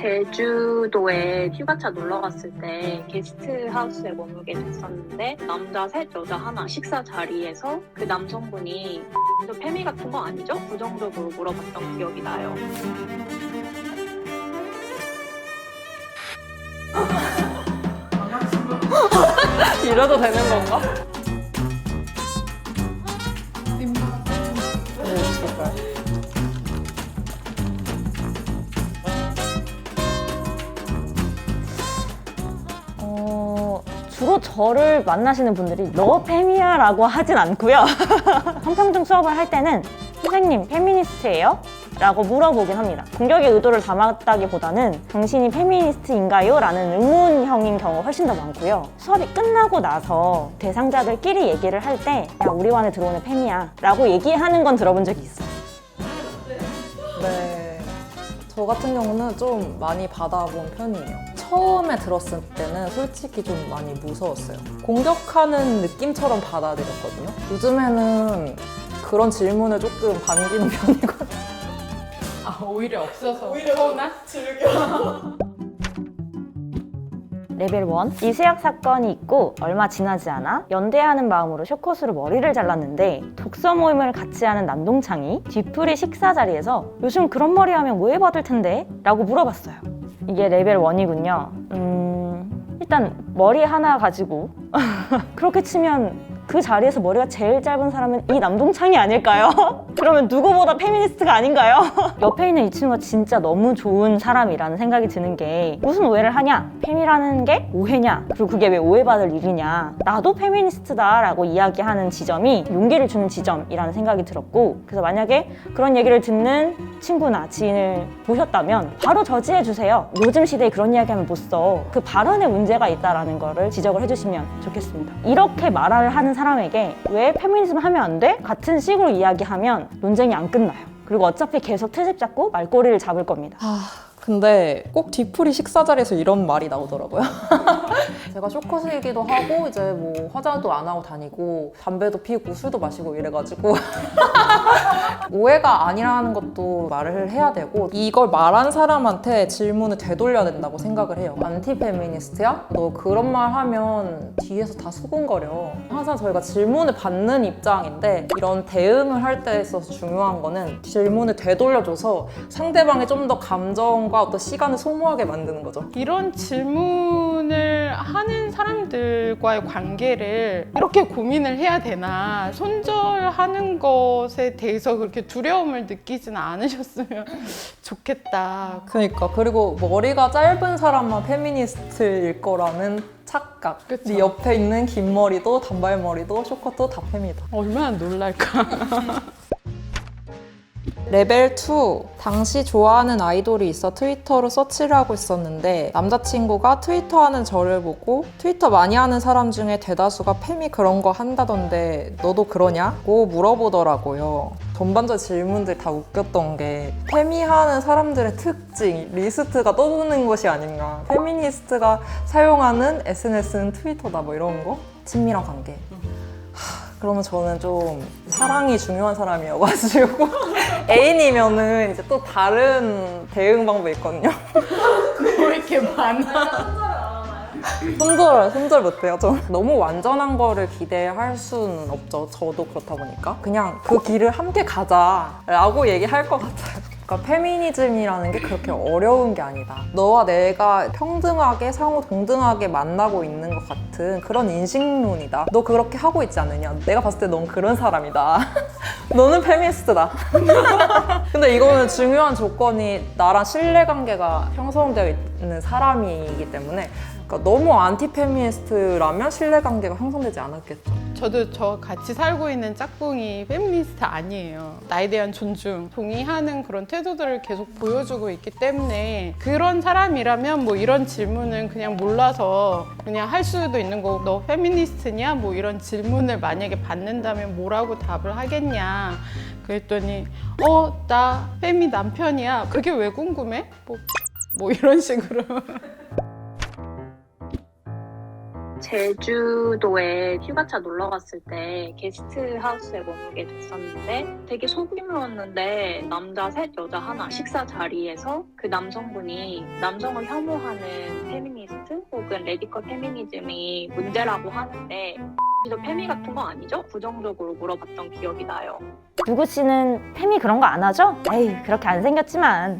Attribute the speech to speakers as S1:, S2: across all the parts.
S1: 제주도에 휴가차 놀러 갔을 때 게스트 하우스에 머물게 됐었는데 남자 셋, 여자 하나 식사 자리에서 그 남성분이 저 페미 같은 거 아니죠? 부정적으로 물어봤던 기억이 나요.
S2: 이래도 되는 건가?
S3: 주로 저를 만나시는 분들이 너 페미야? 라고 하진 않고요. 성평등 수업을 할 때는 선생님 페미니스트예요? 라고 물어보긴 합니다. 공격의 의도를 담았다기보다는 당신이 페미니스트인가요? 라는 의문형인 경우가 훨씬 더 많고요. 수업이 끝나고 나서 대상자들끼리 얘기를 할 때 야 우리 반에 들어오는 페미야 라고 얘기하는 건 들어본 적이 있어요.
S2: 네. 저 같은 경우는 좀 많이 받아본 편이에요. 처음에 들었을 때는 솔직히 좀 많이 무서웠어요. 공격하는 느낌처럼 받아들였거든요. 요즘에는 그런 질문을 조금 반기는 편이거든요.
S4: 아, 오히려 없어서 서운한?
S3: 레벨 1 이수혁 사건이 있고 얼마 지나지 않아 연대하는 마음으로 쇼컷으로 머리를 잘랐는데 독서 모임을 같이 하는 남동창이 뒤풀이 식사 자리에서 요즘 그런 머리 하면 오해받을 텐데? 라고 물어봤어요. 이게 레벨 1이군요. 일단 머리 하나 가지고 그렇게 치면 그 자리에서 머리가 제일 짧은 사람은 이 남동창이 아닐까요? 그러면 누구보다 페미니스트가 아닌가요? 옆에 있는 이 친구가 진짜 너무 좋은 사람이라는 생각이 드는 게 무슨 오해를 하냐? 페미라는 게 오해냐? 그리고 그게 왜 오해받을 일이냐? 나도 페미니스트다 라고 이야기하는 지점이 용기를 주는 지점이라는 생각이 들었고 그래서 만약에 그런 얘기를 듣는 친구나 지인을 보셨다면 바로 저지해주세요. 요즘 시대에 그런 이야기하면 못 써. 그 발언에 문제가 있다는 거를 지적을 해주시면 좋겠습니다. 이렇게 말을 하는 사람에게 왜 페미니즘 하면 안 돼? 같은 식으로 이야기하면 논쟁이 안 끝나요. 그리고 어차피 계속 트집 잡고 말꼬리를 잡을 겁니다.
S2: 근데 꼭 뒤풀이 식사 자리에서 이런 말이 나오더라고요. 제가 쇼컷이기도 하고 이제 뭐 화장도 안 하고 다니고 담배도 피우고 술도 마시고 이래가지고 오해가 아니라는 것도 말을 해야 되고 이걸 말한 사람한테 질문을 되돌려야 된다고 생각을 해요. 안티페미니스트야? 너 그런 말 하면 뒤에서 다 수군거려. 항상 저희가 질문을 받는 입장인데 이런 대응을 할 때 있어서 중요한 거는 질문을 되돌려줘서 상대방이 좀 더 감정과 어떤 시간을 소모하게 만드는 거죠.
S4: 이런 질문을 하는 사람들과의 관계를 이렇게 고민을 해야 되나, 손절하는 것에 대해서 그렇게 두려움을 느끼지는 않으셨으면 좋겠다.
S2: 그러니까 그리고 머리가 짧은 사람만 페미니스트일 거라는 착각.
S4: 그쵸.
S2: 네 옆에 있는 긴 머리도 단발머리도 쇼컷도 다 팹니다.
S4: 얼마나 놀랄까.
S2: 레벨 2. 당시 좋아하는 아이돌이 있어 트위터로 서치를 하고 있었는데 남자친구가 트위터 하는 저를 보고 트위터 많이 하는 사람 중에 대다수가 페미 그런 거 한다던데 너도 그러냐고 물어보더라고요. 전반적 질문들 다 웃겼던 게 페미 하는 사람들의 특징, 리스트가 떠도는 것이 아닌가. 페미니스트가 사용하는 SNS는 트위터다 뭐 이런 거. 친밀한 관계. 그러면 저는 좀 사랑이 중요한 사람이어가지고 애인이면은 이제 또 다른 대응 방법이 있거든요.
S4: 왜 이렇게 많아?
S2: 손절 못해요. 저 너무 완전한 거를 기대할 수는 없죠. 저도 그렇다 보니까 그냥 그 길을 함께 가자라고 얘기할 것 같아요. 그러니까 페미니즘이라는 게 그렇게 어려운 게 아니다. 너와 내가 평등하게 상호 동등하게 만나고 있는 것 같은 그런 인식론이다. 너 그렇게 하고 있지 않느냐. 내가 봤을 때 넌 그런 사람이다. 너는 페미니스트다. 근데 이거는 중요한 조건이 나랑 신뢰관계가 형성되어 있는 사람이기 때문에 그러니까 너무 안티페미니스트라면 신뢰관계가 형성되지 않았겠죠.
S4: 저도 저 같이 살고 있는 짝꿍이 페미니스트 아니에요. 나에 대한 존중, 동의하는 그런 태도들을 계속 보여주고 있기 때문에 그런 사람이라면 뭐 이런 질문은 그냥 몰라서 그냥 할 수도 있는 거고 너 페미니스트냐? 뭐 이런 질문을 만약에 받는다면 뭐라고 답을 하겠냐? 그랬더니 나 페미 남편이야. 그게 왜 궁금해? 뭐 이런 식으로.
S1: 제주도에 휴가차 놀러 갔을 때 게스트 하우스에 머물게 됐었는데 되게 소규모였는데 남자 셋, 여자 하나 식사 자리에서 그 남성분이 남성을 혐오하는 페미니스트 혹은 레디컬 페미니즘이 문제라고 하는데 저 페미 같은 거 아니죠? 부정적으로 물어봤던 기억이 나요.
S3: 누구 씨는 페미 그런 거 안 하죠? 에이, 그렇게 안 생겼지만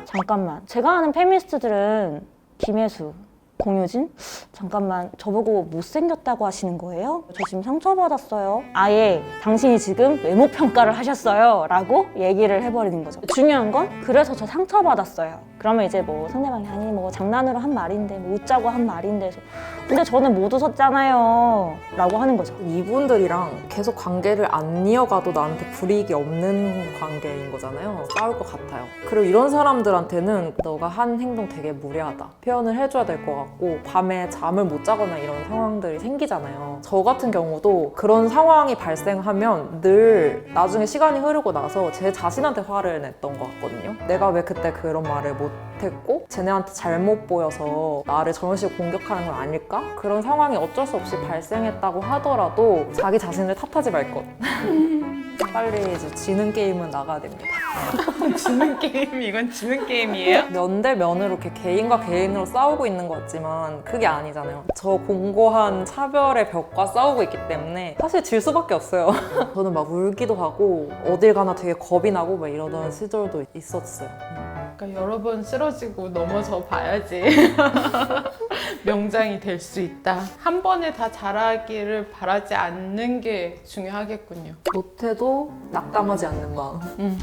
S3: 잠깐만, 제가 아는 페미니스트들은 김혜수, 공효진? 잠깐만, 저보고 못생겼다고 하시는 거예요? 저 지금 상처받았어요. 아예 당신이 지금 외모 평가를 하셨어요 라고 얘기를 해버리는 거죠. 중요한 건 그래서 저 상처받았어요. 그러면 이제 뭐 상대방이 아니 뭐 장난으로 한 말인데 뭐 웃자고 한 말인데 근데 저는 못 웃었잖아요 라고 하는 거죠.
S2: 이분들이랑 계속 관계를 안 이어가도 나한테 불이익이 없는 관계인 거잖아요. 싸울 것 같아요. 그리고 이런 사람들한테는 너가 한 행동 되게 무례하다 표현을 해줘야 될 것 같고, 밤에 잠을 못 자거나 이런 상황들이 생기잖아요. 저 같은 경우도 그런 상황이 발생하면 늘 나중에 시간이 흐르고 나서 제 자신한테 화를 냈던 것 같거든요. 내가 왜 그때 그런 말을 못했고 쟤네한테 잘못 보여서 나를 저런 식으로 공격하는 건 아닐까? 그런 상황이 어쩔 수 없이 발생했다고 하더라도 자기 자신을 탓하지 말 것. 빨리 이제 지는 게임은 나가야 됩니다.
S4: 지는 게임, 이건 지는 게임이에요?
S2: 면 대 면으로 이렇게 개인과 개인으로 싸우고 있는 것 같지만 그게 아니잖아요. 저 공고한 차별의 벽과 싸우고 있기 때문에 사실 질 수밖에 없어요. 저는 막 울기도 하고 어딜 가나 되게 겁이 나고 막 이러던 시절도 있었어요.
S4: 그러니까 여러 번 쓰러지고 넘어져 봐야지 명장이 될 수 있다. 한 번에 다 잘하기를 바라지 않는 게 중요하겠군요.
S2: 못해도 낙담하지 않는 마음.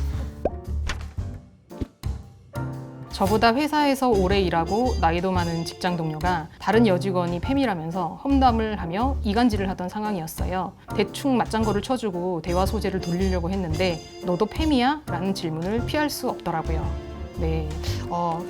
S5: 저보다 회사에서 오래 일하고 나이도 많은 직장 동료가 다른 여직원이 페미라면서 험담을 하며 이간질을 하던 상황이었어요. 대충 맞장구를 쳐주고 대화 소재를 돌리려고 했는데 너도 페미야? 라는 질문을 피할 수 없더라고요. 네,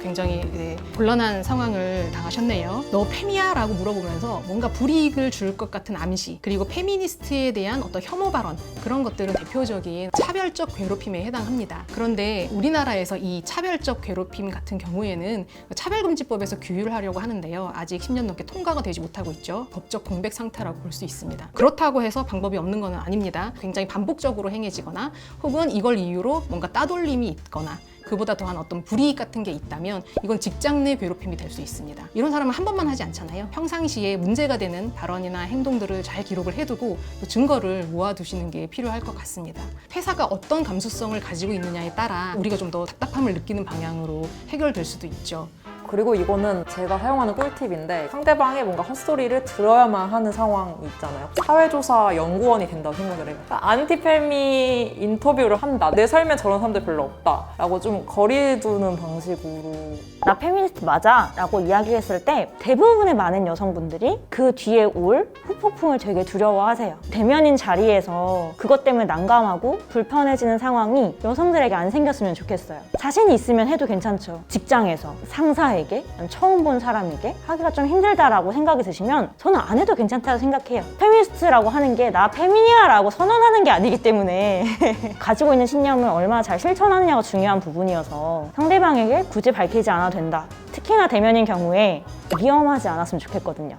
S5: 굉장히 곤란한 상황을 당하셨네요. 너 페미야? 라고 물어보면서 뭔가 불이익을 줄 것 같은 암시, 그리고 페미니스트에 대한 어떤 혐오 발언, 그런 것들은 대표적인 차별적 괴롭힘에 해당합니다. 그런데 우리나라에서 이 차별적 괴롭힘 같은 경우에는 차별금지법에서 규율을 하려고 하는데요. 아직 10년 넘게 통과가 되지 못하고 있죠. 법적 공백 상태라고 볼 수 있습니다. 그렇다고 해서 방법이 없는 건 아닙니다. 굉장히 반복적으로 행해지거나 혹은 이걸 이유로 뭔가 따돌림이 있거나 그보다 더한 어떤 불이익 같은 게 있다면 이건 직장 내 괴롭힘이 될 수 있습니다. 이런 사람은 한 번만 하지 않잖아요. 평상시에 문제가 되는 발언이나 행동들을 잘 기록을 해두고 또 증거를 모아두시는 게 필요할 것 같습니다. 회사가 어떤 감수성을 가지고 있느냐에 따라 우리가 좀 더 답답함을 느끼는 방향으로 해결될 수도 있죠.
S2: 그리고 이거는 제가 사용하는 꿀팁인데 상대방의 뭔가 헛소리를 들어야만 하는 상황이 있잖아요. 사회조사 연구원이 된다고 생각을 해요. 그러니까 안티페미 인터뷰를 한다. 내 삶에 저런 사람들 별로 없다. 라고 좀 거리 두는 방식으로.
S3: 나 페미니스트 맞아 라고 이야기했을 때 대부분의 많은 여성분들이 그 뒤에 올 후폭풍을 되게 두려워하세요. 대면인 자리에서 그것 때문에 난감하고 불편해지는 상황이 여성들에게 안 생겼으면 좋겠어요. 자신이 있으면 해도 괜찮죠. 직장에서 상사에게 처음 본 사람에게 하기가 좀 힘들다라고 생각이 드시면 저는 안 해도 괜찮다고 생각해요. 페미니스트라고 하는 게 나 페미니아 라고 선언하는 게 아니기 때문에 가지고 있는 신념을 얼마나 잘 실천하느냐가 중요한 부분이어서 상대방에게 굳이 밝히지 않아도 된다. 특히나 대면인 경우에 위험하지 않았으면 좋겠거든요.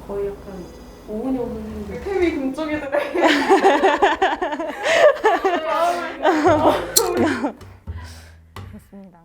S4: 거의 약간 오은이 오는 페미 금쪽이들
S3: 좋습니다.